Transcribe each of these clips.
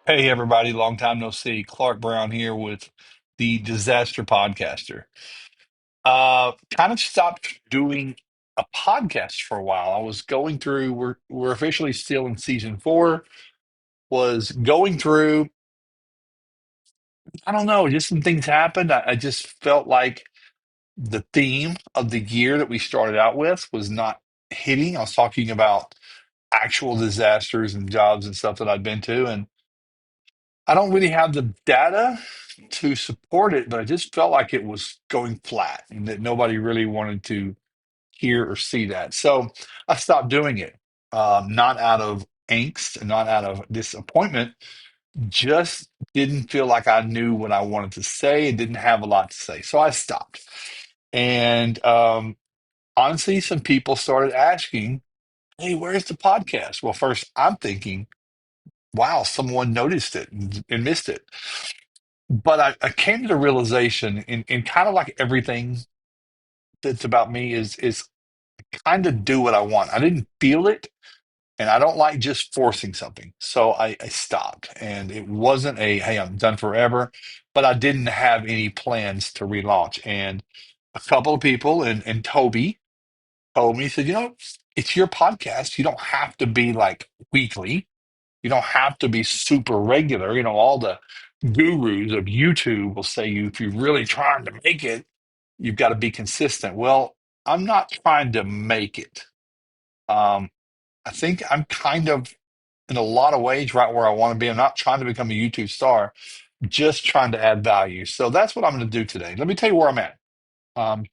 Hey everybody, long time no see. Clark Brown here with the Disaster Podcaster. Kind of stopped doing a podcast for a while. I was going through, we're officially still in season four, was going through, I don't know, just some things happened. I just felt like the theme of the year that we started out with was not hitting. I was talking about actual disasters and jobs and stuff that I'd been to, and I don't really have the data to support it, but I just felt like it was going flat and that nobody really wanted to hear or see that. So I stopped doing it, not out of angst and not out of disappointment, just didn't feel like I knew what I wanted to say and didn't have a lot to say. So I stopped. And honestly, some people started asking, hey, where's the podcast? Well, first, I'm thinking, wow, someone noticed it and missed it. But I came to the realization in kind of like everything that's about me is kind of do what I want. I didn't feel it, and I don't like just forcing something. So I stopped. And it wasn't a hey, I'm done forever, but I didn't have any plans to relaunch. And a couple of people and Toby told me, he said, it's your podcast. You don't have to be like weekly. You don't have to be super regular. All the gurus of YouTube will say you if you're really trying to make it, you've got to be consistent. Well, I'm not trying to make it. Um, I think I'm kind of in a lot of ways right where I want to be. I'm not trying to become a YouTube star, just trying to add value. So that's what I'm going to do today. Let me tell you where I'm at.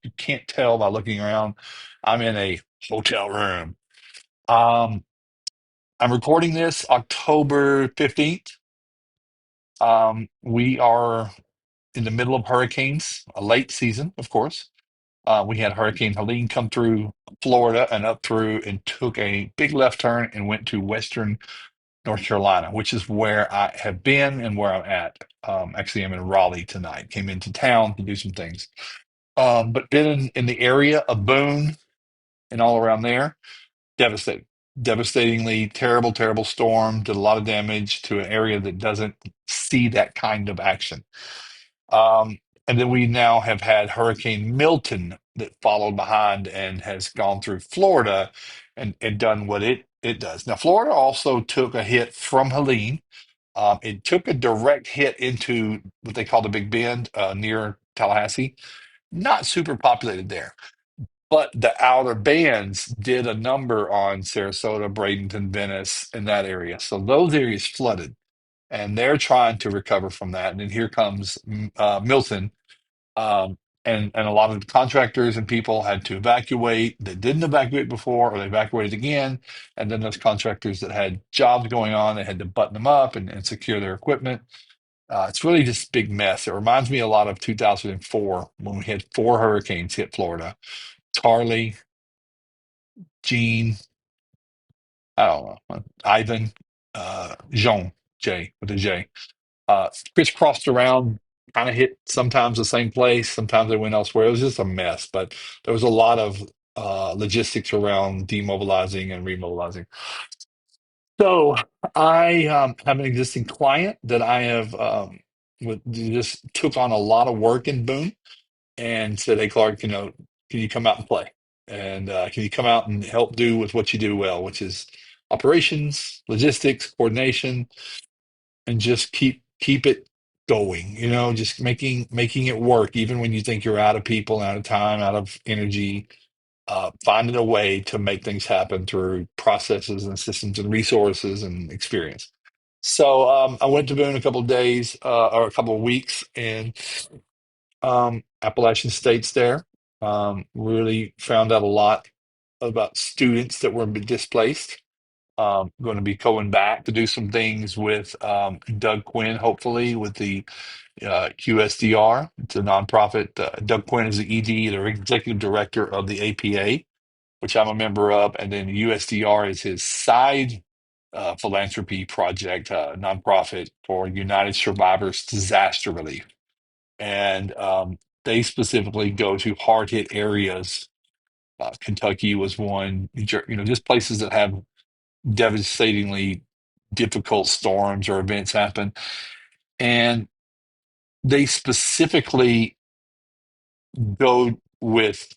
You can't tell by looking around. I'm in a hotel room. Um, I'm recording this October 15th. We are in the middle of hurricanes, a late season, of course. We had Hurricane Helene come through Florida and up through and took a big left turn and went to Western North Carolina, which is where I have been and where I'm at. Actually, I'm in Raleigh tonight. Came into town to do some things, but been in the area of Boone and all around there. Devastating, devastatingly terrible, terrible storm. Did a lot of damage to an area that doesn't see that kind of action. And then we now have had Hurricane Milton that followed behind and has gone through Florida and done what it does. Now, Florida also took a hit from Helene. It took a direct hit into what they call the Big Bend near Tallahassee. Not super populated there, but the outer bands did a number on Sarasota, Bradenton, Venice, in that area. So those areas flooded, and they're trying to recover from that. And then here comes Milton, and a lot of contractors and people had to evacuate that didn't evacuate before, or they evacuated again. And then those contractors that had jobs going on, they had to button them up and secure their equipment. It's really just a big mess. It reminds me a lot of 2004 when we had four hurricanes hit Florida. Charlie, Gene, I don't know, Ivan, Jean, J with a J. Crisscrossed around, kind of hit sometimes the same place, sometimes they went elsewhere. It was just a mess, but there was a lot of logistics around demobilizing and remobilizing. So I have an existing client that I have just took on a lot of work in Boone and said, "Hey, Clark, can you come out and play? And can you come out and help do with what you do well, which is operations, logistics, coordination, and just keep it going, just making it work even when you think you're out of people, out of time, out of energy, finding a way to make things happen through processes and systems and resources and experience." So I went to Boone a couple of days or a couple of weeks, and Appalachian State's there. Really found out a lot about students that were displaced. Going to be going back to do some things with Doug Quinn, hopefully, with the QSDR. It's a nonprofit. Doug Quinn is the ED, the executive director of the APA, which I'm a member of, and then USDR is his side philanthropy project, nonprofit for United Survivors Disaster Relief. And they specifically go to hard hit areas. Kentucky was one, just places that have devastatingly difficult storms or events happen. And they specifically go with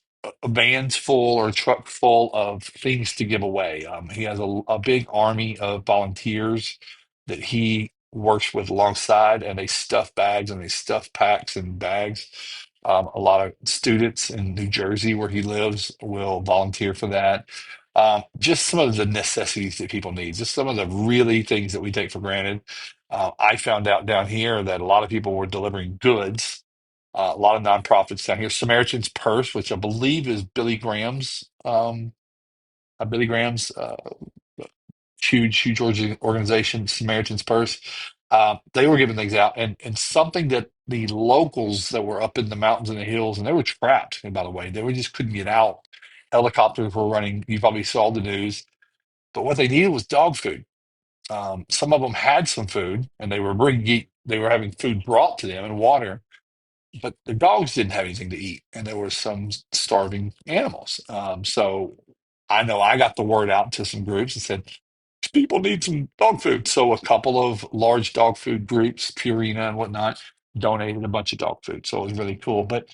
vans full or truck full of things to give away. He has a big army of volunteers that he works with alongside, and they stuff bags and they stuff packs and bags. A lot of students in New Jersey, where he lives, will volunteer for that. Just some of the necessities that people need, just some of the really things that we take for granted. I found out down here that a lot of people were delivering goods, a lot of nonprofits down here. Samaritan's Purse, which I believe is Billy Graham's huge organization, Samaritan's Purse. They were giving things out, and something that the locals that were up in the mountains and the hills, and they were trapped, by the way, they were just couldn't get out. Helicopters were running. You probably saw the news, but what they needed was dog food. Some of them had some food, and they were having food brought to them and water, but the dogs didn't have anything to eat, and there were some starving animals. So I know I got the word out to some groups and said, people need some dog food. So a couple of large dog food groups, Purina and whatnot, donated a bunch of dog food. So it was really cool. But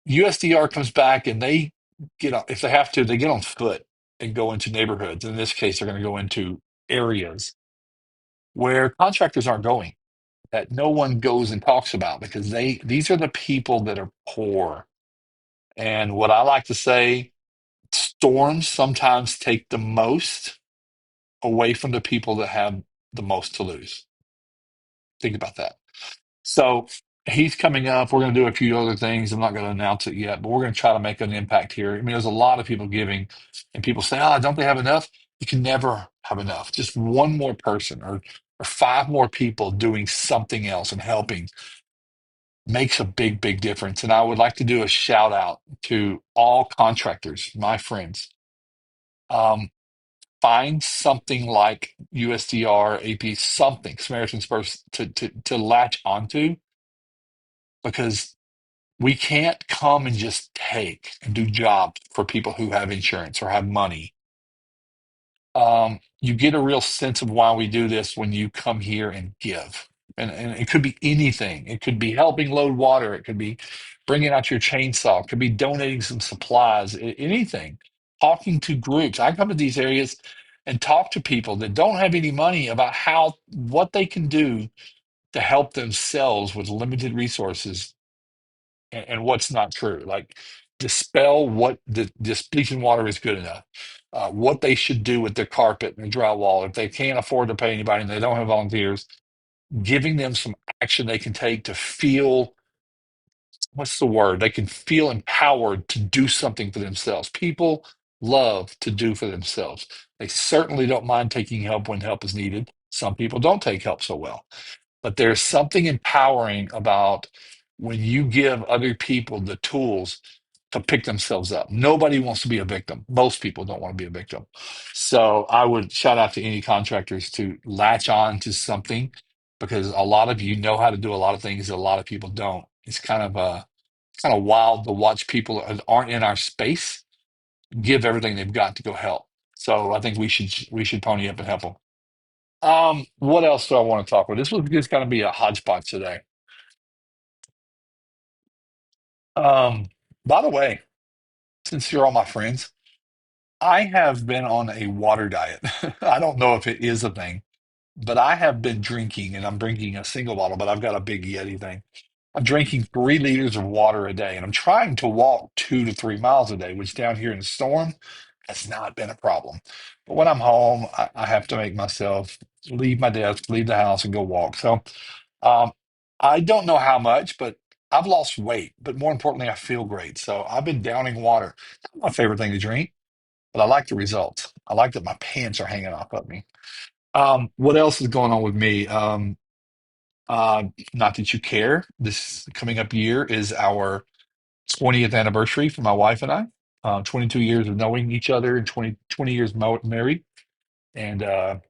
USDR comes back and they get on, if they have to, they get on foot and go into neighborhoods. In this case, they're going to go into areas where contractors aren't going, that no one goes and talks about, because these are the people that are poor. And what I like to say, storms sometimes take the most away from the people that have the most to lose. Think about that. So he's coming up. We're going to do a few other things. I'm not going to announce it yet, but we're going to try to make an impact here. I mean, there's a lot of people giving, and people say, "Oh, don't they have enough?" You can never have enough. Just one more person or five more people doing something else and helping makes a big difference. And I would like to do a shout out to all contractors, my friends. Um, Find something like USDR, AP, something, Samaritan's Purse to latch onto, because we can't come and just take and do jobs for people who have insurance or have money. You get a real sense of why we do this when you come here and give. And it could be anything. It could be helping load water. It could be bringing out your chainsaw. It could be donating some supplies, anything. Talking to groups. I come to these areas and talk to people that don't have any money about what they can do to help themselves with limited resources, and what's not true. Like, dispel what the this bleaching water is good enough. What they should do with their carpet and their drywall if they can't afford to pay anybody and they don't have volunteers. Giving them some action they can take to feel, what's the word? They can feel empowered to do something for themselves. People love to do for themselves. They certainly don't mind taking help when help is needed. Some people don't take help so well. But there's something empowering about when you give other people the tools to pick themselves up. Nobody wants to be a victim. Most people don't want to be a victim. So I would shout out to any contractors to latch on to something, because a lot of you know how to do a lot of things that a lot of people don't. It's kind of wild to watch people that aren't in our space give everything they've got to go help. So I think we should pony up and help them. What else do I want to talk about? This was just going to be a hodgepodge today. Um, by the way, since you're all my friends, I have been on a water diet. I don't know if it is a thing, but I have been drinking, and I'm drinking a single bottle, but I've got a big Yeti thing. I'm drinking 3 liters of water a day, and I'm trying to walk 2 to 3 miles a day, which down here in the storm has not been a problem. But when I'm home, I have to make myself leave my desk, leave the house, and go walk. So um, I don't know how much, but I've lost weight. But more importantly, I feel great. So I've been downing water. Not my favorite thing to drink, but I like the results. I like that my pants are hanging off of me. What else is going on with me? Not that you care. This coming up year is our 20th anniversary for my wife and I. 22 years of knowing each other and 20 years married, and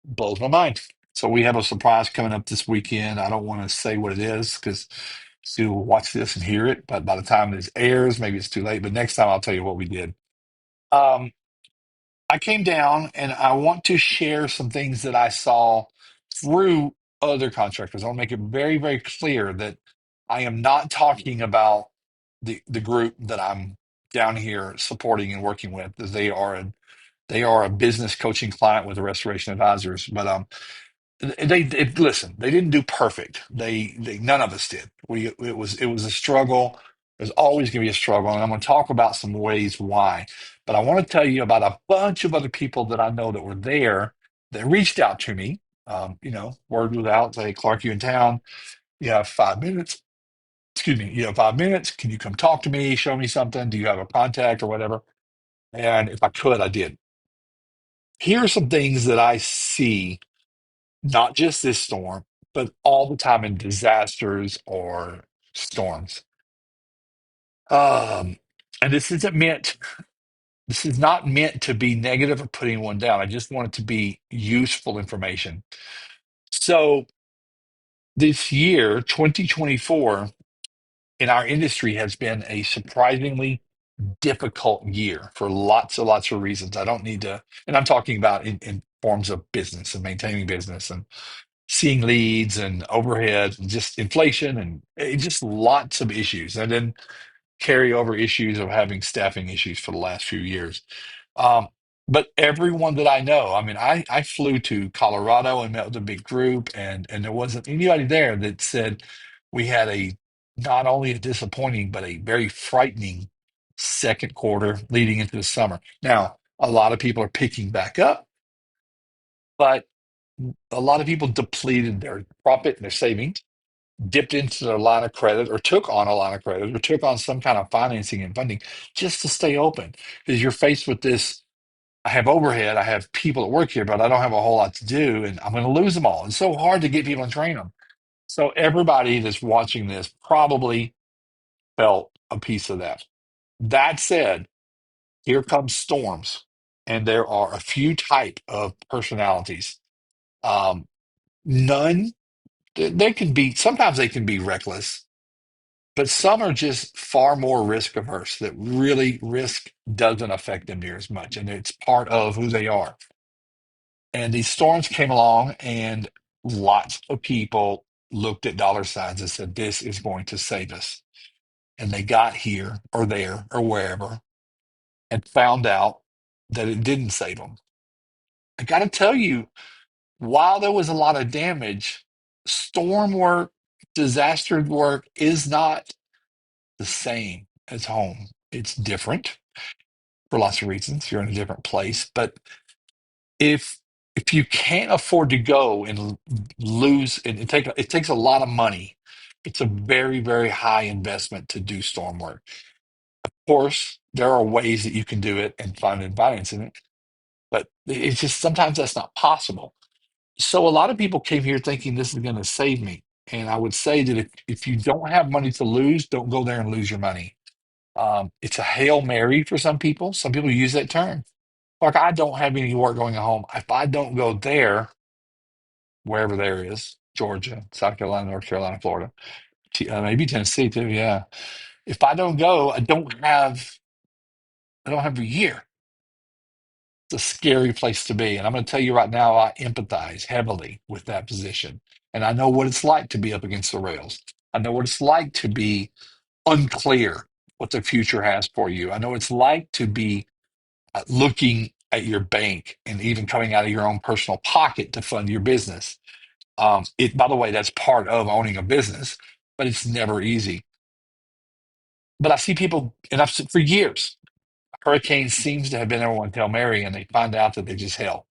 blows my mind. So we have a surprise coming up this weekend. I don't want to say what it is because you'll watch this and hear it, but by the time this airs, maybe it's too late. But next time I'll tell you what we did. Um, I came down and I want to share some things that I saw through other contractors. I want to make it very, very clear that I am not talking about the group that I'm down here supporting and working with. They are a business coaching client with the Restoration Advisors, but they listen. They didn't do perfect. They none of us did. It was a struggle. There's always going to be a struggle, and I'm going to talk about some ways why. But I want to tell you about a bunch of other people that I know that were there that reached out to me. Word was out. Say, Clark, you in town? You have 5 minutes. Excuse me. You have 5 minutes. Can you come talk to me? Show me something. Do you have a contact or whatever? And if I could, I did. Here are some things that I see, not just this storm, but all the time in disasters or storms. Um, and this is not meant to be negative or putting one down. I just want it to be useful information. So this year, 2024, in our industry has been a surprisingly difficult year for lots and lots of reasons. I don't need to, and I'm talking about in forms of business and maintaining business and seeing leads and overhead and just inflation and just lots of issues. And then carry over issues of having staffing issues for the last few years. Um, but everyone that I know, I mean, I flew to Colorado and met with a big group, and there wasn't anybody there that said we had a not only a disappointing but a very frightening second quarter leading into the summer. Now, a lot of people are picking back up, but a lot of people depleted their profit and their savings, dipped into their line of credit or took on a line of credit or took on some kind of financing and funding just to stay open. Because you're faced with this, I have overhead, I have people that work here, but I don't have a whole lot to do, and I'm going to lose them all. It's so hard to get people and train them. So everybody that's watching this probably felt a piece of that. That said, here comes storms, and there are a few type of personalities. Um, None, they can be, sometimes they can be reckless, but some are just far more risk averse, that really risk doesn't affect them near as much. And it's part of who they are. And these storms came along, and lots of people looked at dollar signs and said, this is going to save us. And they got here or there or wherever and found out that it didn't save them. I got to tell you, while there was a lot of damage, storm work, disaster work is not the same as home. It's different for lots of reasons. You're in a different place. But if if you can't afford to go and lose, and it takes a lot of money. It's a very, very high investment to do storm work. Of course, there are ways that you can do it and find finance in it, but it's just sometimes that's not possible. So a lot of people came here thinking this is going to save me. And I would say that if you don't have money to lose, don't go there and lose your money. It's a Hail Mary for some people. Some people use that term. Like, I don't have any work going at home. If I don't go there, wherever there is, Georgia, South Carolina, North Carolina, Florida, maybe Tennessee too, yeah. If I don't go, I don't have a year. It's a scary place to be. And I'm going to tell you right now, I empathize heavily with that position. And I know what it's like to be up against the rails. I know what it's like to be unclear what the future has for you. I know what it's like to be looking at your bank and even coming out of your own personal pocket to fund your business. By the way, that's part of owning a business, but it's never easy. But I see people, and I've seen for years, hurricane seems to have been everyone's Hail Mary, and they find out that they just hell.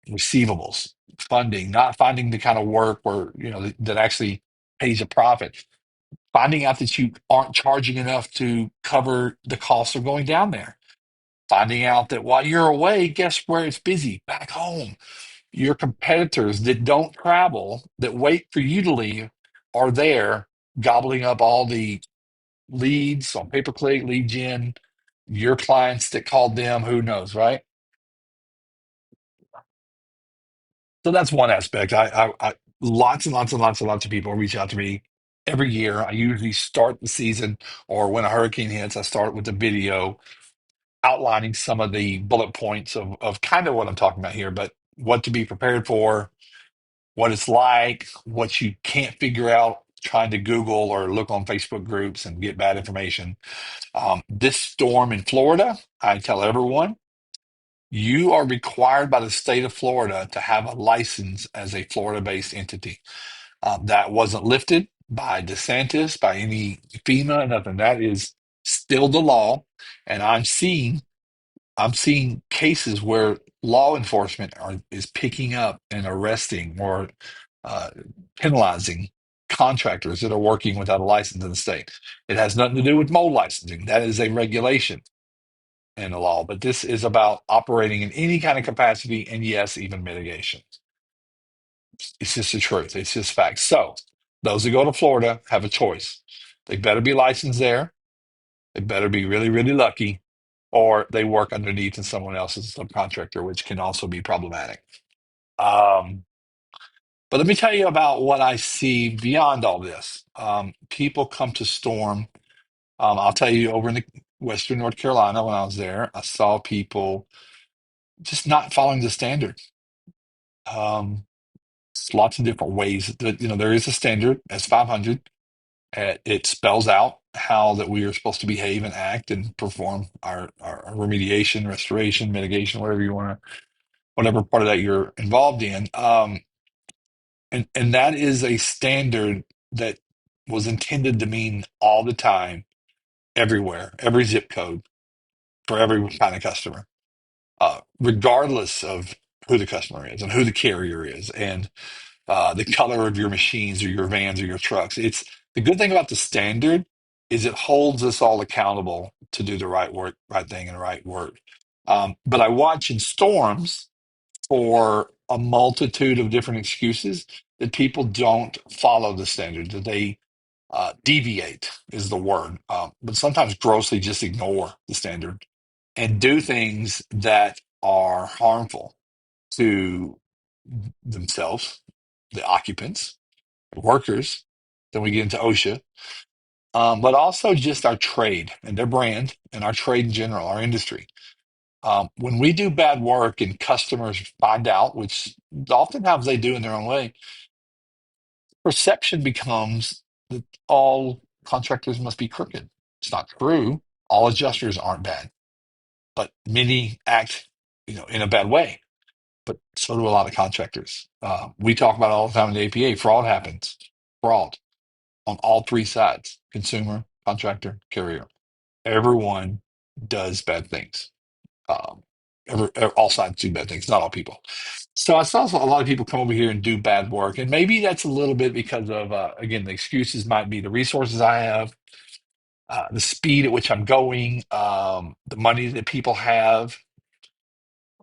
Receivables, funding, not finding the kind of work where that actually pays a profit. Finding out that you aren't charging enough to cover the cost of going down there. Finding out that while you're away, guess where it's busy? Back home. Your competitors that don't travel, that wait for you to leave, are there gobbling up all the leads on pay-per-click, lead gen, your clients that called them, who knows, right? So that's one aspect. Lots and lots and lots and lots of people reach out to me every year. I usually start the season, or when a hurricane hits, I start with a video outlining some of the bullet points of kind of what I'm talking about here, but what to be prepared for, what it's like, what you can't figure out trying to Google or look on Facebook groups and get bad information. This storm in Florida, I tell everyone, you are required by the state of Florida to have a license as a Florida-based entity. That wasn't lifted by DeSantis, by any FEMA, nothing. That is still the law. And I'm seeing cases where law enforcement is picking up and arresting or uh, penalizing contractors that are working without a license in the state. It has nothing to do with mold licensing. That is a regulation in the law. But this is about operating in any kind of capacity, and yes, even mitigation. It's just the truth. It's just facts. So those that go to Florida have a choice. They better be licensed there. They better be really, really lucky, or they work underneath in someone else's subcontractor, which can also be problematic. Um, but let me tell you about what I see beyond all this. People come to Storm. I'll tell you, over in the Western North Carolina, when I was there, I saw people just not following the standard. Um, Lots of different ways that, there is a standard S500. It spells out how that we are supposed to behave and act and perform our remediation, restoration, mitigation, whatever you want to, whatever part of that you're involved in. And that is a standard that was intended to mean all the time, everywhere, every zip code for every kind of customer, regardless of who the customer is and who the carrier is and the color of your machines or your vans or your trucks. It's the good thing about the standard is it holds us all accountable to do the right work, right thing, and right work. But I watch in storms for a multitude of different excuses that people don't follow the standard, that they deviate is the word, but sometimes grossly just ignore the standard and do things that are harmful to themselves, the occupants, the workers. Then we get into OSHA, but also just our trade and their brand and our trade in general, our industry. When we do bad work and customers find out, which oftentimes they do in their own way, perception becomes that all contractors must be crooked. It's not true. All adjusters aren't bad, but many act, in a bad way. But so do a lot of contractors. We talk about it all the time in the APA. Fraud happens. Fraud on all three sides: consumer, contractor, carrier. Everyone does bad things. Um, all sides do bad things, not all people. So I saw a lot of people come over here and do bad work, and maybe that's a little bit because of again, the excuses might be the resources I have, the speed at which I'm going, the money that people have,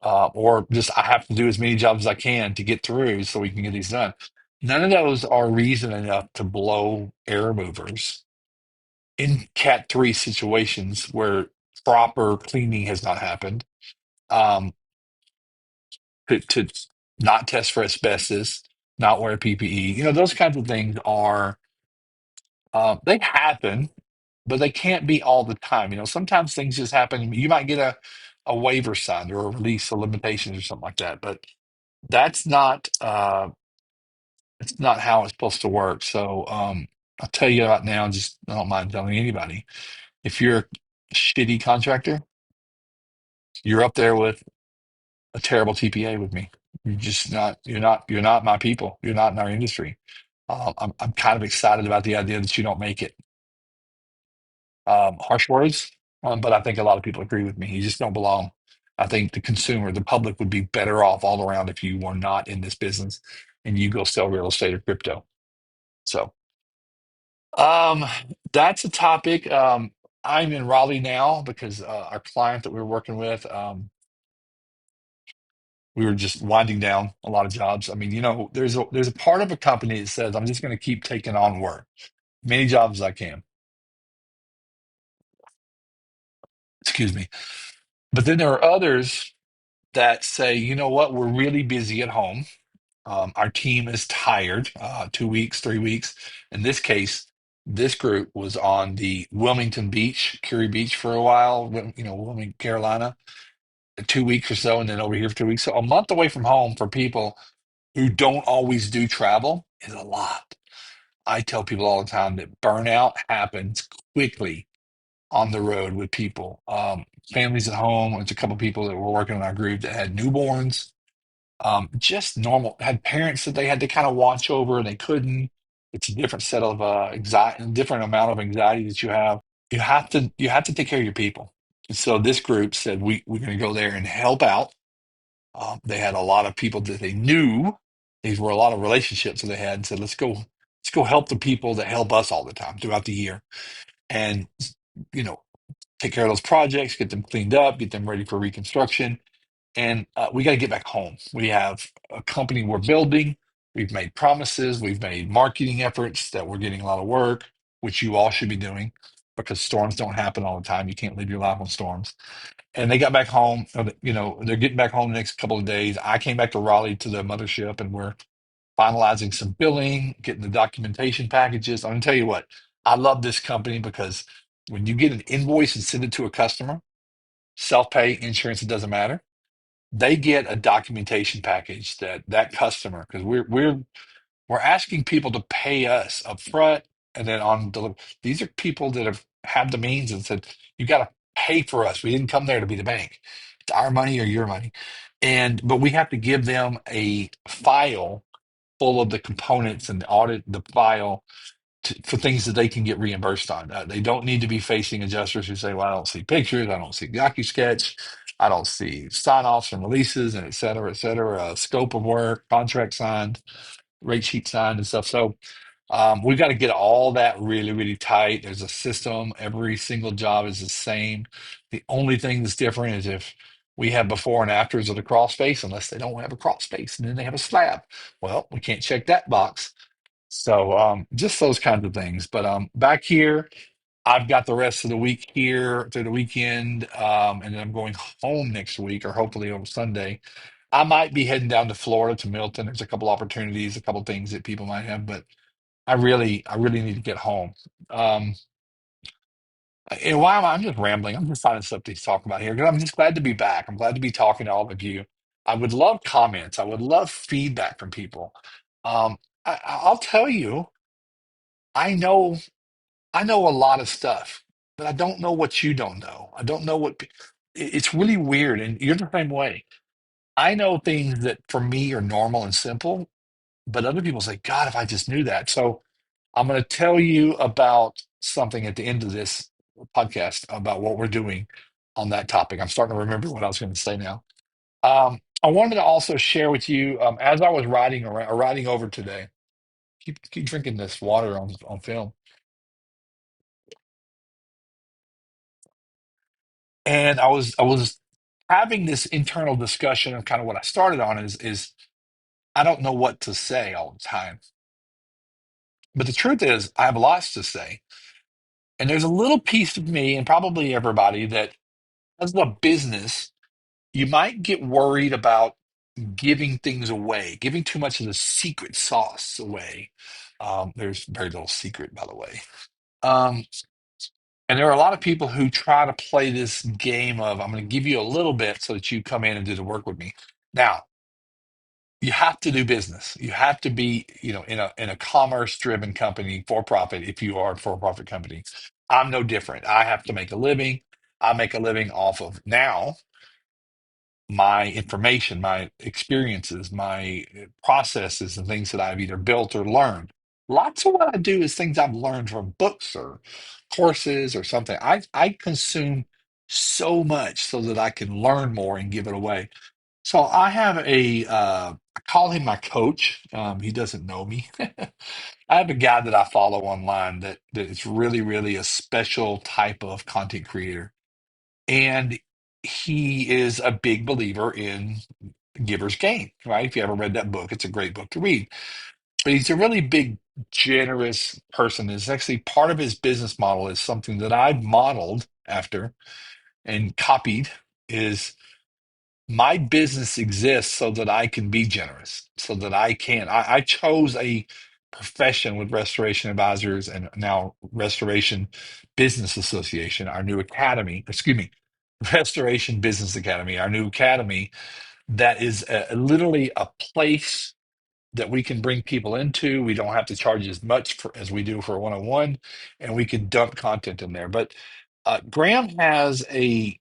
or just I have to do as many jobs as I can to get through so we can get these done. None of those are reason enough to blow air movers in Cat 3 situations where proper cleaning has not happened, um, to not test for asbestos, not wear PPE. Those kinds of things are, they happen, but they can't be all the time. Sometimes things just happen. You might get a waiver signed or a release of limitations or something like that, but that's not, it's not how it's supposed to work. So, I'll tell you right now, just I don't mind telling anybody, if you're a shitty contractor, you're up there with a terrible TPA with me. You're not my people. You're not in our industry. I'm kind of excited about the idea that you don't make it. Harsh words, but I think a lot of people agree with me. You just don't belong. I think the consumer, the public would be better off all around if you were not in this business and you go sell real estate or crypto. So, um, that's a topic. I'm in Raleigh now because our client that we were working with, we were just winding down a lot of jobs. I mean, there's a part of a company that says, I'm just going to keep taking on work, many jobs as I can. Excuse me. But then there are others that say, you know what, we're really busy at home. Our team is tired, 2 weeks, 3 weeks. In this case, This group was on the Wilmington Beach, Curie Beach for a while, Wilmington, Carolina, 2 weeks or so, and then over here for 2 weeks. So a month away from home for people who don't always do travel is a lot. I tell people all the time that burnout happens quickly on the road with people. Families at home. There's a couple people that were working in our group that had newborns, just normal, had parents that they had to kind of watch over and they couldn't. It's a different set of anxiety, different amount of anxiety that you have. You have to take care of your people. And so this group said we're going to go there and help out. They had a lot of people that they knew. These were a lot of relationships that they had, and said, let's go help the people that help us all the time throughout the year, and you know, take care of those projects, get them cleaned up, get them ready for reconstruction, and we got to get back home. We have a company we're building. We've made promises. We've made marketing efforts that we're getting a lot of work, which you all should be doing because storms don't happen all the time. You can't live your life on storms. And they got back home. They're getting back home the next couple of days. I came back to Raleigh to the mothership, and we're finalizing some billing, getting the documentation packages. I'm gonna tell you what, I love this company because when you get an invoice and send it to a customer, self-pay, insurance, it doesn't matter. They get a documentation package that customer, because we're asking people to pay us up front and then on deliver. These are people that have had the means and said, you got to pay for us. We didn't come there to be the bank. It's our money or your money. But we have to give them a file full of the components and audit the file for things that they can get reimbursed on. They don't need to be facing adjusters who say, well, I don't see pictures, I don't see DocuSketch, I don't see sign-offs and releases, and et cetera, scope of work, contract signed, rate sheet signed and stuff. So we've got to get all that really, really tight. There's a system. Every single job is the same. The only thing that's different is if we have before and afters of the crawl space, unless they don't have a crawl space and then they have a slab. Well, we can't check that box. So just those kinds of things. But back here, I've got the rest of the week here through the weekend, and then I'm going home next week, or hopefully on Sunday. I might be heading down to Florida to Milton. There's a couple opportunities, a couple things that people might have, but I really need to get home. Um, and why am I'm just rambling? I'm just finding stuff to talk about here because I'm just glad to be back. I'm glad to be talking to all of you. I would love comments. I would love feedback from people. I'll tell you, I know I know a lot of stuff, but I don't know what you don't know. I don't know it's really weird, and you're the same way. I know things that for me are normal and simple, but other people say, God, if I just knew that. So I'm going to tell you about something at the end of this podcast about what we're doing on that topic. I'm starting to remember what I was going to say now. I wanted to also share with you as I was riding over today. Keep drinking this water on film, and I was having this internal discussion of kind of what I started on is I don't know what to say all the time, but the truth is I have lots to say, and there's a little piece of me and probably everybody that as a business you might get worried about giving things away, giving too much of the secret sauce away. There's very little secret, by the way. Um, and there are a lot of people who try to play this game of I'm going to give you a little bit so that you come in and do the work with me. Now, you have to do business. You have to be, in a commerce-driven company, for profit. If you are a for-profit company, I'm no different. I have to make a living. I make a living off of now my information, my experiences, my processes, and things that I've either built or learned. Lots of what I do is things I've learned from books or courses or something. I consume so much so that I can learn more and give it away. So I have I call him my coach. He doesn't know me. I have a guy that I follow online that is really, really a special type of content creator. And he is a big believer in giver's gain, right? If you ever read that book, it's a great book to read. But he's a really big, generous person. It's actually part of his business model is something that I've modeled after and copied is my business exists so that I can be generous, so that I can. I chose a profession with Restoration Advisors and now Restoration Business Association, our new academy, excuse me, Restoration Business Academy, our new academy that is literally a place that we can bring people into. We don't have to charge as much as we do for a one-on-one, and we can dump content in there. But Graham has an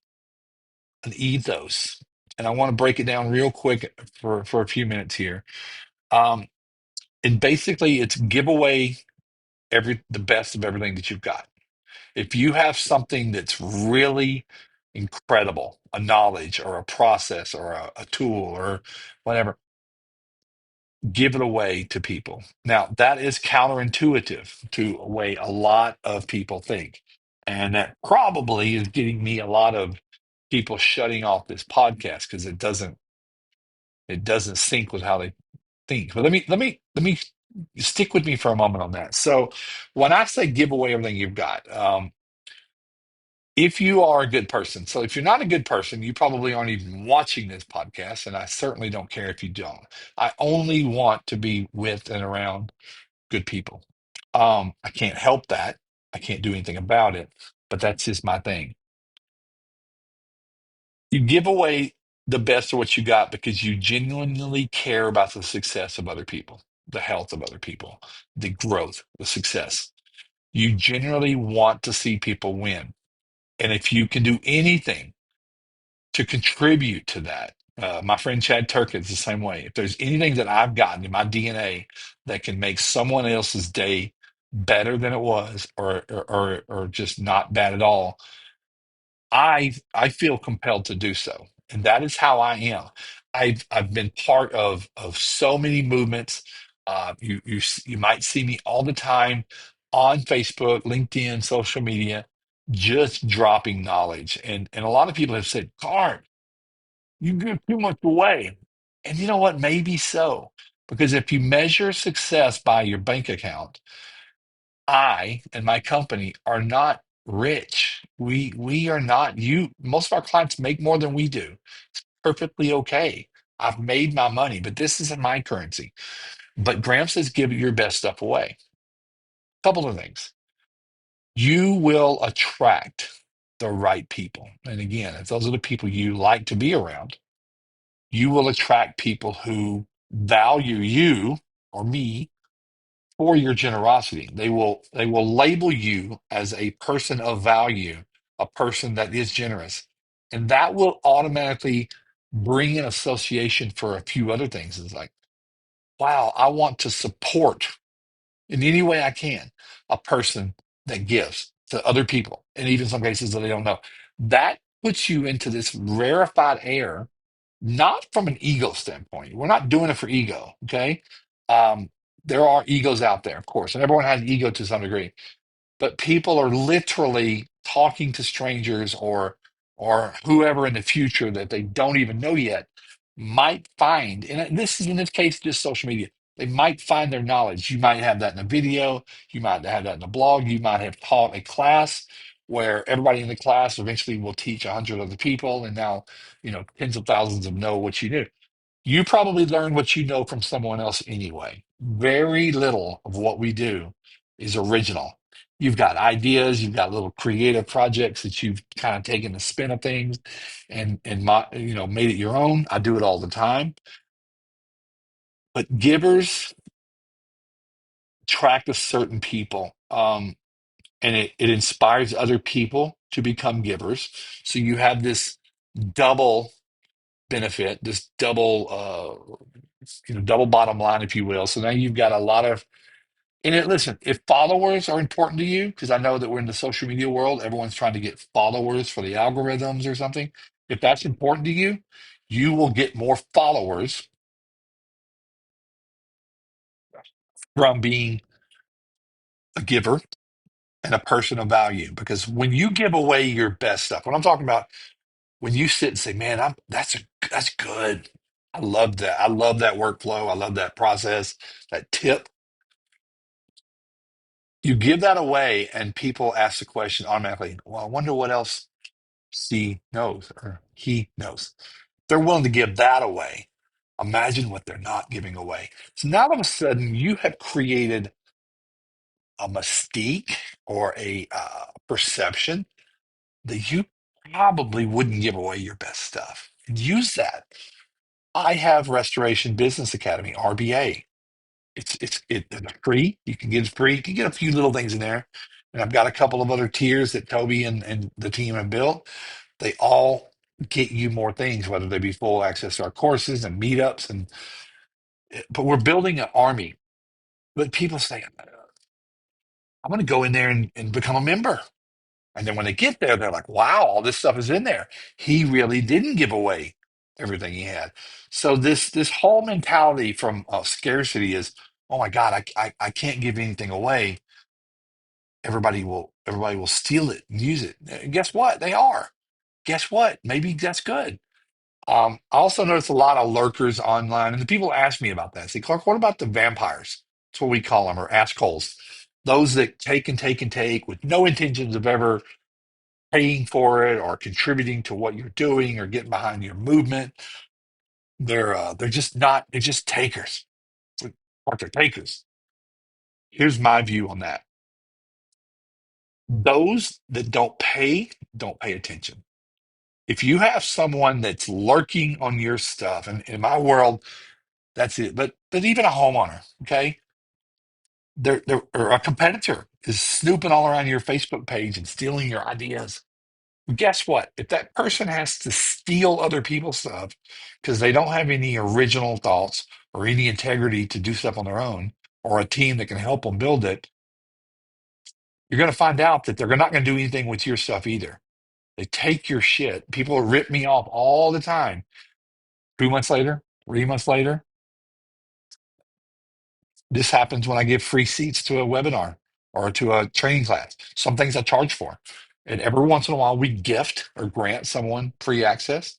ethos, and I want to break it down real quick for a few minutes here. Um, and basically, it's give away the best of everything that you've got. If you have something that's really incredible, a knowledge or a process or a tool or whatever, give it away to people. Now, that is counterintuitive to the way a lot of people think. And that probably is getting me a lot of people shutting off this podcast because it doesn't sync with how they think. But let me stick with me for a moment on that. So when I say give away everything you've got, if you are a good person, so if you're not a good person, you probably aren't even watching this podcast, and I certainly don't care if you don't. I only want to be with and around good people. I can't help that. I can't do anything about it, but that's just my thing. You give away the best of what you got because you genuinely care about the success of other people, the health of other people, the growth, the success. You generally want to see people win. And if you can do anything to contribute to that, my friend Chad Turk is the same way. If there's anything that I've gotten in my DNA that can make someone else's day better than it was, or just not bad at all, I feel compelled to do so, and that is how I am. I've been part of so many movements. You might see me all the time on Facebook, LinkedIn, social media, just dropping knowledge. And a lot of people have said, "Carl, you give too much away." And you know what? Maybe so, because if you measure success by your bank account, I and my company are not rich. We are not you. Most of our clients make more than we do. Perfectly okay. I've made my money, but this isn't my currency. But Graham says give your best stuff away. Couple of things. You will attract the right people. And again, if those are the people you like to be around, you will attract people who value you or me for your generosity. They will label you as a person of value, a person that is generous. And that will automatically bring an association for a few other things. It's like, wow, I want to support in any way I can a person that gives to other people, and even some cases that they don't know. That puts you into this rarefied air, not from an ego standpoint. We're not doing it for ego, okay? Um, there are egos out there, of course, and everyone has an ego to some degree, but people are literally talking to strangers or whoever in the future that they don't even know yet might find, and this is in this case just social media, they might find their knowledge. You might have that in a video, you might have that in a blog, you might have taught a class where everybody in the class eventually will teach 100 other people, and now tens of thousands of know what you knew. You probably learned what you know from someone else anyway. Very little of what we do is original. You've got ideas, you've got little creative projects that you've kind of taken the spin of things and made it your own. I do it all the time. But givers attract a certain people, and it inspires other people to become givers. So you have this double benefit, this double bottom line, if you will. So now you've got a lot of, and listen, if followers are important to you, because I know that we're in the social media world, everyone's trying to get followers for the algorithms or something. If that's important to you, you will get more followers from being a giver and a person of value. Because when you give away your best stuff, what I'm talking about, when you sit and say, "Man, that's good. I love that. I love that workflow. I love that process, that tip." You give that away, and people ask the question automatically, "Well, I wonder what else she knows or he knows." They're willing to give that away. Imagine what they're not giving away. So now all of a sudden you have created a mystique or a perception that you probably wouldn't give away your best stuff. And use that. I have Restoration Business Academy, RBA. It's free. You can get it free. You can get a few little things in there. And I've got a couple of other tiers that Toby and the team have built. They all get you more things, whether they be full access to our courses and meetups. But we're building an army. But people say, I'm going to go in there and become a member. And then when they get there, they're like, wow, all this stuff is in there. He really didn't give away everything he had. So this whole mentality from scarcity is, oh my God, I can't give anything away. Everybody will steal it and use it. And guess what? They are. Guess what? Maybe that's good. I also notice a lot of lurkers online, and the people ask me about that. Say, Clark, what about the vampires? That's what we call them, or assholes. Those that take and take and take with no intentions of ever paying for it or contributing to what you're doing or getting behind your movement. They're just not. They're just takers. Like they're takers. Here's my view on that. Those that don't pay attention. If you have someone that's lurking on your stuff, and in my world, that's it. But even a homeowner, okay, they're or a competitor is snooping all around your Facebook page and stealing your ideas. Guess what? If that person has to steal other people's stuff because they don't have any original thoughts or any integrity to do stuff on their own, or a team that can help them build it, you're going to find out that they're not going to do anything with your stuff either. They take your shit. People rip me off all the time. 2 months later, 3 months later, this happens when I give free seats to a webinar or to a training class. Some things I charge for. And every once in a while, we gift or grant someone free access.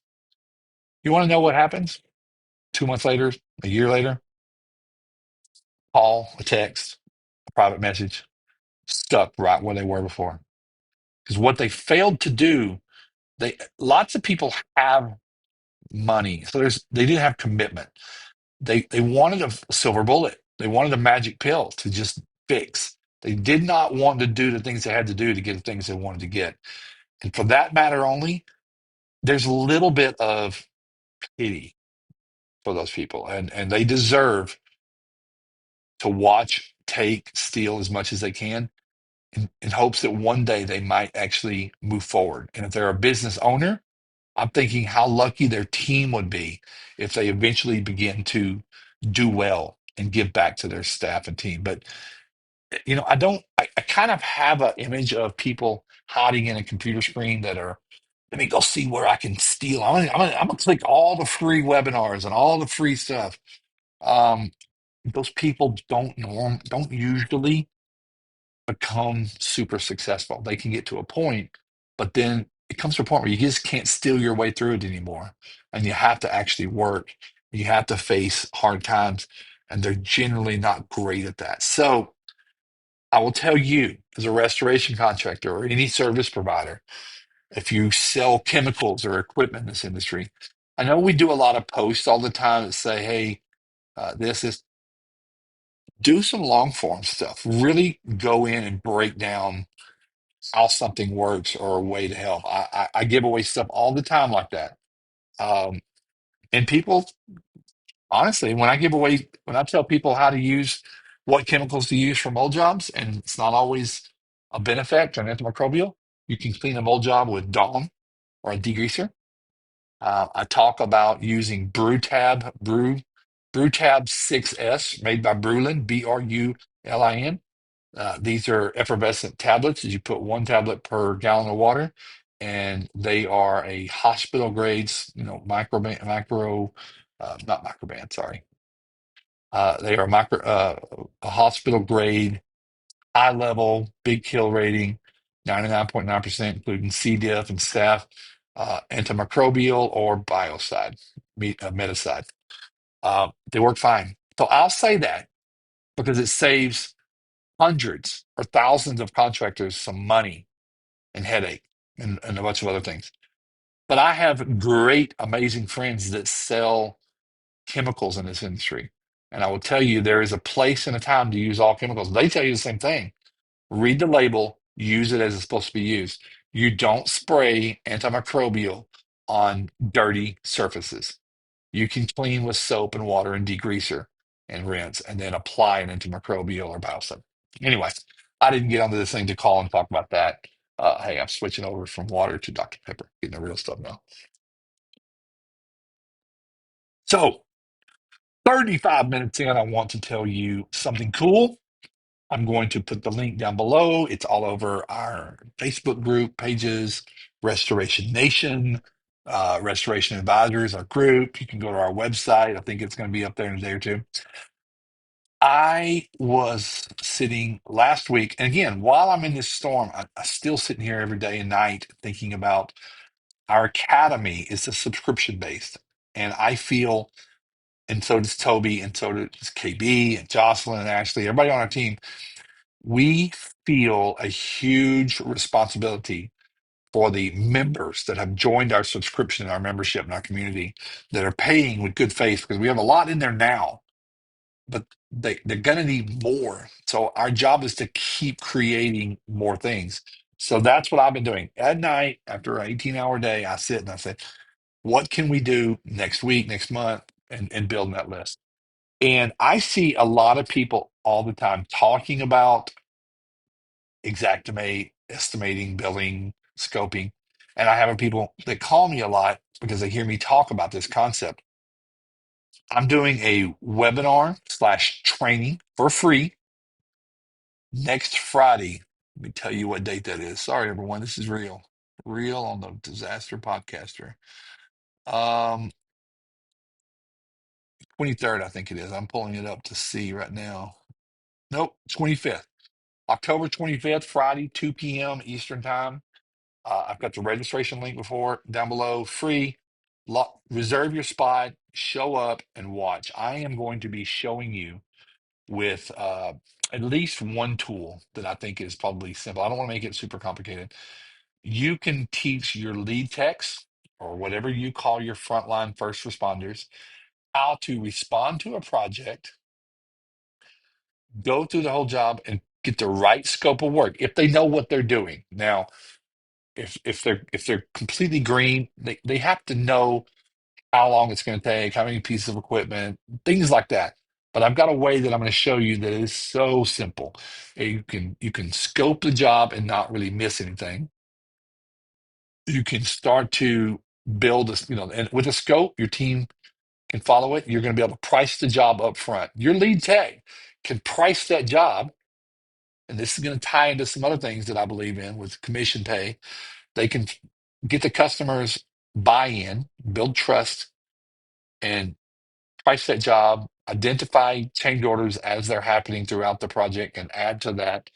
You want to know what happens? 2 months later, a year later, call, a text, a private message, stuck right where they were before. Because what they failed to do, they lots of people have money, so they didn't have commitment. They wanted a silver bullet. They wanted a magic pill to just fix. They did not want to do the things they had to do to get the things they wanted to get. And for that matter only, there's a little bit of pity for those people, and they deserve to watch, take, steal as much as they can in hopes that one day they might actually move forward. And if they're a business owner, I'm thinking how lucky their team would be if they eventually begin to do well and give back to their staff and team. But I kind of have an image of people hiding in a computer screen that are, let me go see where I can steal. I'm gonna click all the free webinars and all the free stuff. Um, those people don't usually become super successful. They can get to a point, but then it comes to a point where you just can't steal your way through it anymore. And you have to actually work. You have to face hard times. And they're generally not great at that. So I will tell you, as a restoration contractor or any service provider, if you sell chemicals or equipment in this industry, I know we do a lot of posts all the time that say, hey, this is do some long form stuff. Really go in and break down how something works or a way to help. I give away stuff all the time like that. Um, and people, honestly, when I tell people how to use what chemicals to use for mold jobs, and it's not always a Benefect or an antimicrobial, you can clean a mold job with Dawn or a degreaser. I talk about using BrewTab 6S made by Brulin, Brulin. These are effervescent tablets. You put one tablet per gallon of water, and they are a hospital grades, not microban, sorry. They are a hospital grade, high level, big kill rating, 99.9%, including C. diff and staph, antimicrobial or biocide, meticide. They work fine. So I'll say that because it saves hundreds or thousands of contractors some money and headache and a bunch of other things. But I have great, amazing friends that sell chemicals in this industry. And I will tell you, there is a place and a time to use all chemicals. They tell you the same thing. Read the label, use it as it's supposed to be used. You don't spray antimicrobial on dirty surfaces. You can clean with soap and water and degreaser and rinse, and then apply an antimicrobial or biocide. Anyway, I didn't get onto this thing to call and talk about that. Hey, I'm switching over from water to Dr. Pepper, getting the real stuff now. So, 35 minutes in, I want to tell you something cool. I'm going to put the link down below. It's all over our Facebook group pages, Restoration Nation, Restoration Advisors, our group. You can go to our website. I think it's going to be up there in a day or two. I was sitting last week, and again, while I'm in this storm, I'm still sitting here every day and night thinking about our academy is a subscription based. And I feel, and so does Toby, and so does KB, and Jocelyn, and Ashley, everybody on our team, we feel a huge responsibility for the members that have joined our subscription and our membership and our community that are paying with good faith because we have a lot in there now, but they're going to need more. So our job is to keep creating more things. So that's what I've been doing. At night, after an 18-hour day, I sit and I say, what can we do next week, next month, and building that list. And I see a lot of people all the time talking about Exactimate, estimating, billing, scoping. And I have people that call me a lot because they hear me talk about this concept. I'm doing a webinar slash training for free next Friday. Let me tell you what date that is. Sorry, everyone. This is real. Real on the Disaster Podcaster. 23rd, I think it is. I'm pulling it up to see right now. Nope, 25th. October 25th, Friday, 2 p.m. Eastern Time. I've got the registration link before down below, free. Reserve your spot, show up, and watch. I am going to be showing you with at least one tool that I think is probably simple. I don't want to make it super complicated. You can teach your lead techs or whatever you call your frontline first responders how to respond to a project, go through the whole job, and get the right scope of work if they know what they're doing. Now, if they're completely green, they have to know how long it's going to take, how many pieces of equipment, things like that. But I've got a way that I'm going to show you that is so simple. You can scope the job and not really miss anything. You can start to build this, and with a scope, your team can follow it. You're going to be able to price the job up front. Your lead tech can price that job, and this is going to tie into some other things that I believe in with commission pay. They can get the customers buy-in, build trust, and price that job, identify change orders as they're happening throughout the project and add to that.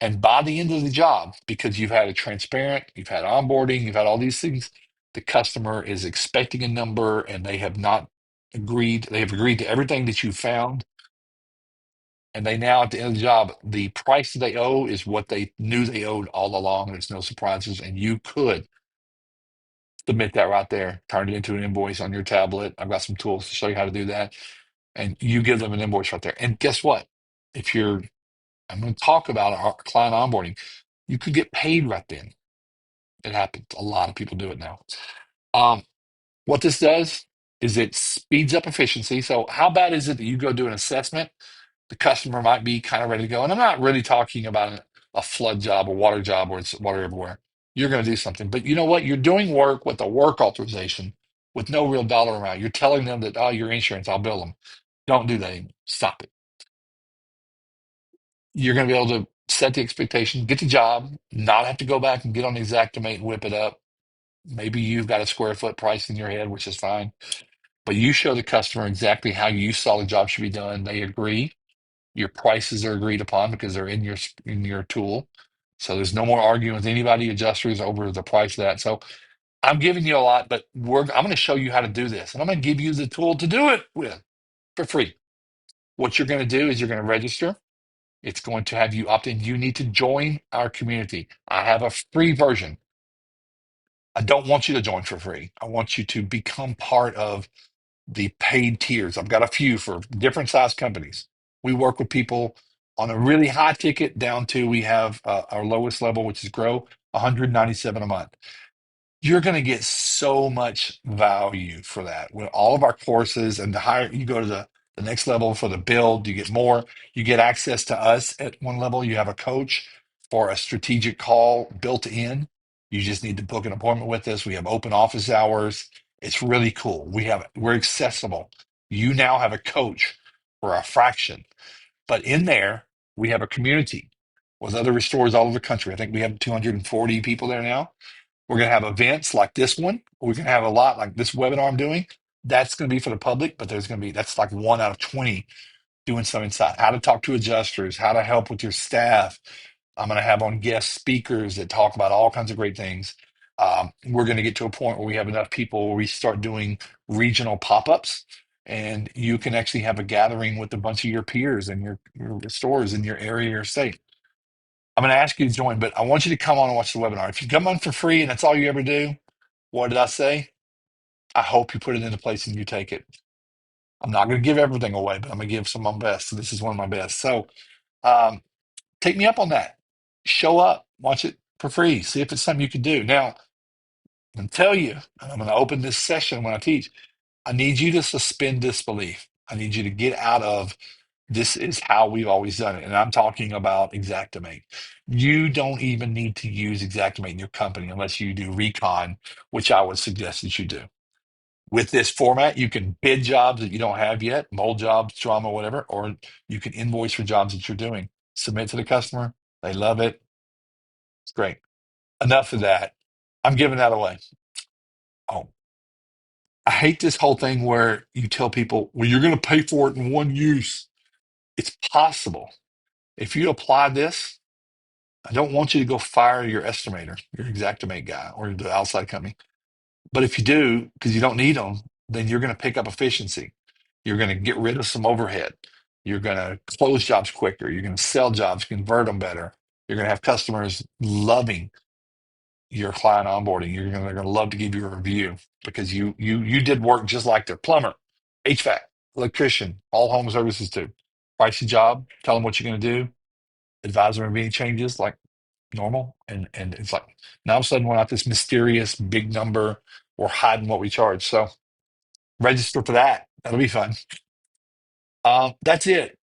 And by the end of the job, because you've had a transparent, you've had onboarding, you've had all these things, the customer is expecting a number and they have not agreed. They have agreed to everything that you found. And they now, at the end of the job, the price that they owe is what they knew they owed all along. There's no surprises. And you could submit that right there, turn it into an invoice on your tablet. I've got some tools to show you how to do that. And you give them an invoice right there. And guess what? If you're, I'm going to talk about our client onboarding, you could get paid right then. It happens. A lot of people do it now. Um, what this does is it speeds up efficiency. So how bad is it that you go do an assessment? The customer might be kind of ready to go. And I'm not really talking about a flood job, a water job where it's water everywhere. You're going to do something. But you know what? You're doing work with a work authorization with no real dollar amount. You're telling them that, oh, your insurance, I'll bill them. Don't do that anymore. Stop it. You're going to be able to set the expectation, get the job, not have to go back and get on Xactimate and whip it up. Maybe you've got a square foot price in your head, which is fine. But you show the customer exactly how you saw the job should be done. They agree. Your prices are agreed upon because they're in your tool. So there's no more arguing with anybody, adjusters over the price of that. So I'm giving you a lot, but I'm going to show you how to do this. And I'm going to give you the tool to do it with for free. What you're going to do is you're going to register. It's going to have you opt in. You need to join our community. I have a free version. I don't want you to join for free. I want you to become part of the paid tiers. I've got a few for different size companies. We work with people on a really high ticket down to we have our lowest level, which is grow 197 a month. You're going to get so much value for that. With all of our courses and the higher you go to the next level for the build, you get more. You get access to us at one level. You have a coach for a strategic call built in. You just need to book an appointment with us. We have open office hours. It's really cool. We're accessible. You now have a coach for a fraction. But in there, we have a community with other restorers all over the country. I think we have 240 people there now. We're going to have events like this one. We're going to have a lot like this webinar I'm doing. That's going to be for the public, but that's like 1 out of 20 doing some inside. How to talk to adjusters, how to help with your staff. I'm going to have on guest speakers that talk about all kinds of great things. We're going to get to a point where we have enough people where we start doing regional pop-ups, and you can actually have a gathering with a bunch of your peers and your stores in your area or state. I'm going to ask you to join, but I want you to come on and watch the webinar. If you come on for free and that's all you ever do, what did I say? I hope you put it into place and you take it. I'm not going to give everything away, but I'm going to give some of my best. So this is one of my best. So um, take me up on that. Show up, watch it for free. See if it's something you can do. Now, I'm going to tell you, and I'm going to open this session when I teach. I need you to suspend disbelief. I need you to get out of this is how we've always done it. And I'm talking about Xactimate. You don't even need to use Xactimate in your company unless you do recon, which I would suggest that you do. With this format, you can bid jobs that you don't have yet, mold jobs, trauma, whatever, or you can invoice for jobs that you're doing. Submit to the customer. They love it. It's great. Enough of that. I'm giving that away. Oh, I hate this whole thing where you tell people, well, you're going to pay for it in one use. It's possible. If you apply this, I don't want you to go fire your estimator, your Xactimate guy, or the outside company. But if you do, because you don't need them, then you're going to pick up efficiency. You're going to get rid of some overhead. You're going to close jobs quicker. You're going to sell jobs, convert them better. You're going to have customers loving your client onboarding. They're going to love to give you a review because you did work just like their plumber, HVAC, electrician, all home services too. Price your job, tell them what you're going to do, advise them of any changes like normal. And it's like now all of a sudden we're not this mysterious big number. We're hiding what we charge. So register for that. That'll be fun. That's it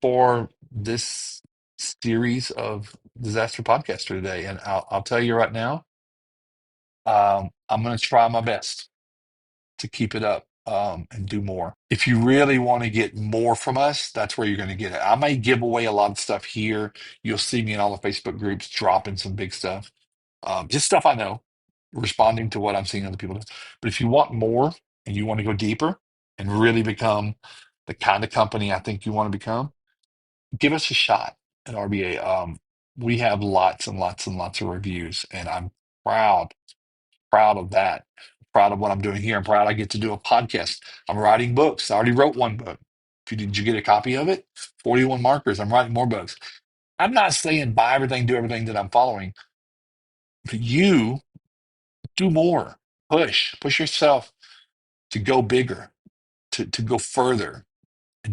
for this series of disaster podcaster today. And I'll tell you right now, I'm going to try my best to keep it up and do more. If you really want to get more from us, that's where you're going to get it. I may give away a lot of stuff here. You'll see me in all the Facebook groups dropping some big stuff, just stuff I know, responding to what I'm seeing other people do. But if you want more and you want to go deeper and really become the kind of company I think you want to become, give us a shot at RBA. We have lots and lots and lots of reviews, and I'm proud proud of that. Proud of what I'm doing here. I'm proud I get to do a podcast. I'm writing books. I already wrote one book. If you did you get a copy of it? 41 markers. I'm writing more books. I'm not saying buy everything, do everything that I'm following, but you do more. Push yourself to go bigger, to go further,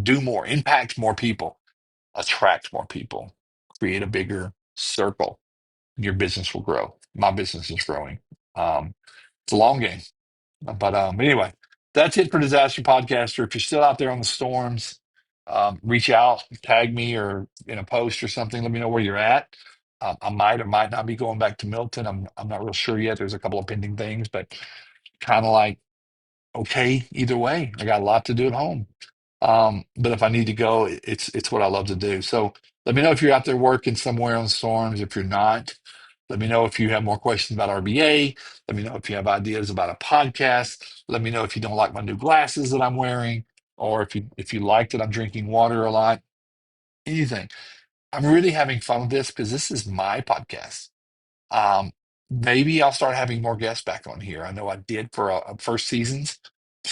do more, impact more people, attract more people, create a bigger circle. Your business will grow. My business is growing. It's a long game. But anyway, that's it for Disaster Podcaster. If you're still out there on the storms, reach out, tag me or in a post or something. Let me know where you're at. I might or might not be going back to Milton. I'm not real sure yet. There's a couple of pending things, but kind of like okay either way. I got a lot to do at home. But if I need to go, it's what I love to do. So let me know if you're out there working somewhere on the storms. If you're not, let me know if you have more questions about RBA. Let me know if you have ideas about a podcast. Let me know if you don't like my new glasses that I'm wearing, or if you like that I'm drinking water a lot. Anything. I'm really having fun with this because this is my podcast. Um, Maybe I'll start having more guests back on here. I know I did for first seasons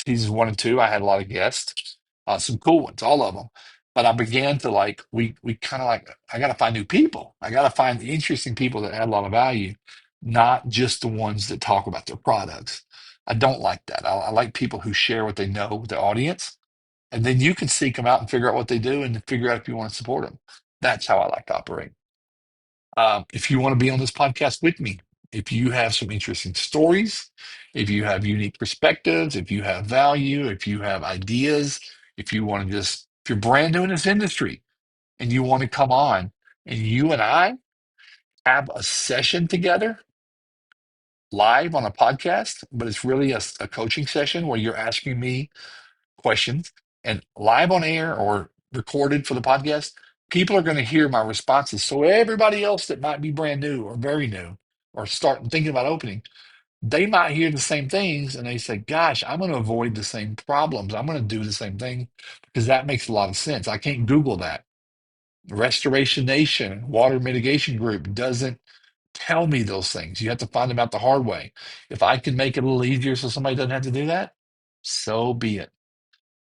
1 and 2. I had a lot of guests, some cool ones, all of them. But I began to like we kind of like I got to find new people. I got to find interesting people that add a lot of value, not just the ones that talk about their products. I don't like that. I like people who share what they know with the audience, and then you can seek them out and figure out what they do and figure out if you want to support them. That's how I like to operate. If you want to be on this podcast with me, if you have some interesting stories, if you have unique perspectives, if you have value, if you have ideas, if you want to just, if you're brand new in this industry and you want to come on and you and I have a session together live on a podcast, but it's really a coaching session where you're asking me questions and live on air or recorded for the podcast, people are going to hear my responses. So everybody else that might be brand new or very new or starting thinking about opening, they might hear the same things and they say, gosh, I'm going to avoid the same problems. I'm going to do the same thing because that makes a lot of sense. I can't Google that. Restoration Nation, Water Mitigation Group doesn't tell me those things. You have to find them out the hard way. If I can make it a little easier so somebody doesn't have to do that, so be it.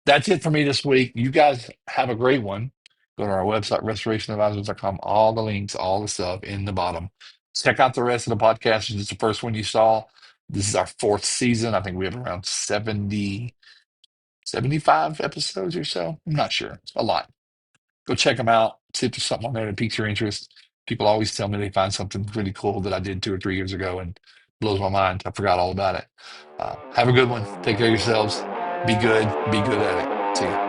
That's it for me this week. You guys have a great one. Go to our website, restorationadvisors.com. All the links, all the stuff in the bottom. Check out the rest of the podcast. This is the first one you saw. This is our fourth season. I think we have around 70, 75 episodes or so. I'm not sure. It's a lot. Go check them out. See if there's something on there that piques your interest. People always tell me they find something really cool that I did 2 or 3 years ago and blows my mind. I forgot all about it. Have a good one. Take care of yourselves. Be good. Be good at it. See ya.